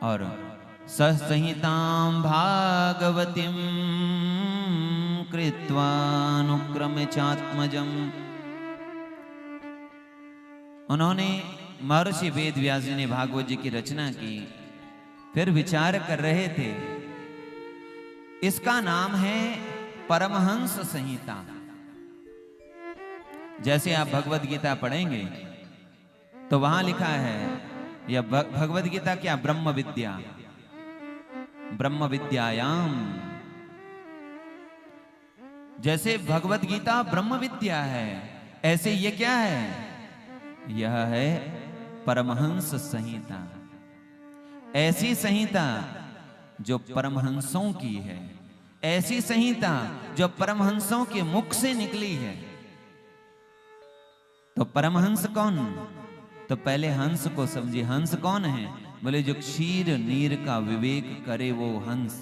और ससंहितां भागवतीं कृत्वानुक्रमे चात्मजम्। उन्होंने महर्षि वेद व्यास जी ने भागवत जी की रचना की, फिर विचार कर रहे थे। इसका नाम है परमहंस संहिता। जैसे आप भगवत गीता पढ़ेंगे तो वहां लिखा है, यह भगवत गीता क्या, ब्रह्म विद्या, ब्रह्म विद्यायाम। जैसे भगवत गीता ब्रह्म विद्या है, ऐसे ये क्या है, यह है परमहंस संहिता। ऐसी संहिता जो परमहंसों की है, ऐसी संहिता जो परमहंसों के मुख से निकली है। तो परमहंस कौन? तो पहले हंस को समझिए। हंस कौन है? बोले जो क्षीर नीर का विवेक करे वो हंस।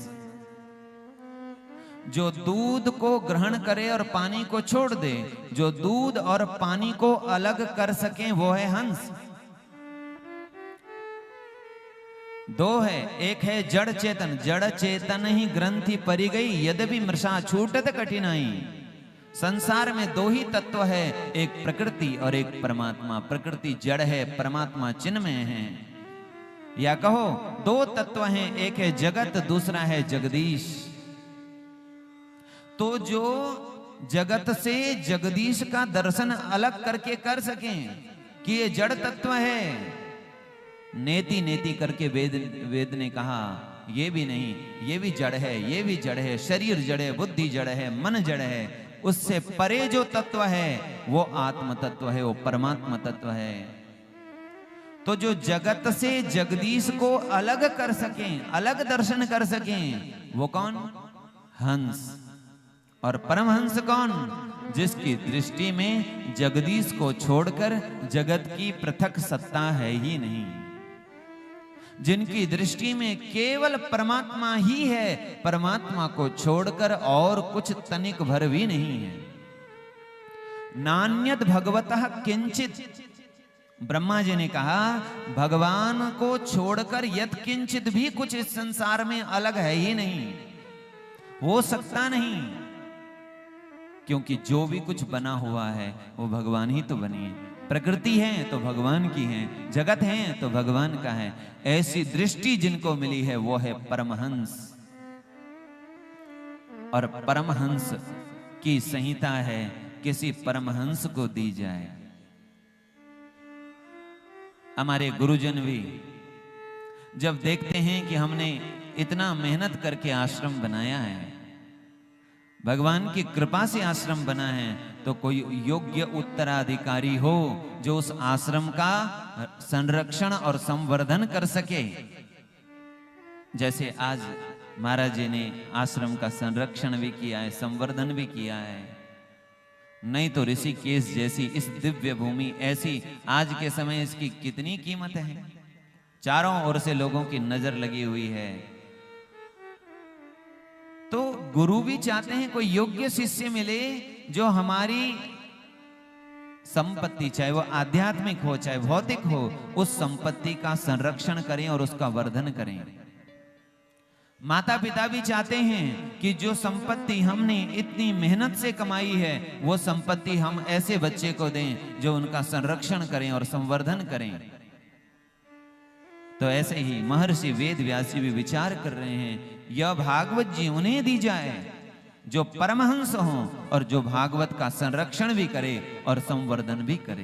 जो दूध को ग्रहण करे और पानी को छोड़ दे, जो दूध और पानी को अलग कर सके वो है हंस। दो है, एक है जड़ चेतन। जड़ चेतन ही ग्रंथि परी गई, यद्यपि मृषा छूटत कठिनाई। संसार में दो ही तत्व है, एक प्रकृति और एक परमात्मा। प्रकृति जड़ है, परमात्मा चिन्मय है। या कहो दो तत्व हैं, एक है जगत, दूसरा है जगदीश। तो जो जगत से जगदीश का दर्शन अलग करके कर सकें कि ये जड़ तत्व है, नेति नेति करके वेद ने कहा ये भी नहीं, ये भी जड़ है, ये भी जड़ है, शरीर जड़ है, बुद्धि जड़ है, मन जड़ है। उससे परे जो तत्व है वो आत्म तत्व है, वो परमात्मा तत्व है। तो जो जगत से जगदीश को अलग कर सकें, अलग दर्शन कर सकें, वो कौन? हंस। और परमहंस कौन? जिसकी दृष्टि में जगदीश को छोड़कर जगत की पृथक सत्ता है ही नहीं, जिनकी दृष्टि में केवल परमात्मा ही है, परमात्मा को छोड़कर और कुछ तनिक भर भी नहीं है। नान्यत भगवतः किंचित, ब्रह्मा जी ने कहा भगवान को छोड़कर यत किंचित भी कुछ इस संसार में अलग है ही नहीं, हो सकता नहीं। क्योंकि जो भी कुछ बना हुआ है वो भगवान ही तो बनी है। प्रकृति है तो भगवान की है, जगत है तो भगवान का है। ऐसी दृष्टि जिनको मिली है वो है परमहंस। और परमहंस की संहिता है किसी परमहंस को दी जाए। हमारे गुरुजन भी जब देखते हैं कि हमने इतना मेहनत करके आश्रम बनाया है, भगवान की कृपा से आश्रम बना है, तो कोई योग्य उत्तराधिकारी हो जो उस आश्रम का संरक्षण और संवर्धन कर सके। जैसे आज महाराज जी ने आश्रम का संरक्षण भी किया है, संवर्धन भी किया है। नहीं तो ऋषिकेश जैसी इस दिव्य भूमि, ऐसी आज के समय इसकी कितनी कीमत है। चारों ओर से लोगों की नजर लगी हुई है। तो गुरु भी चाहते हैं कोई योग्य शिष्य मिले जो हमारी संपत्ति, चाहे वो आध्यात्मिक हो चाहे भौतिक हो, उस संपत्ति का संरक्षण करें और उसका वर्धन करें। माता पिता भी चाहते हैं कि जो संपत्ति हमने इतनी मेहनत से कमाई है वो संपत्ति हम ऐसे बच्चे को दें जो उनका संरक्षण करें और संवर्धन करें। तो ऐसे ही महर्षि वेद व्यास जी भी विचार कर रहे हैं, यह भागवत जी उन्हें दी जाए जो परमहंस हों और जो भागवत का संरक्षण भी करे और संवर्धन भी करे।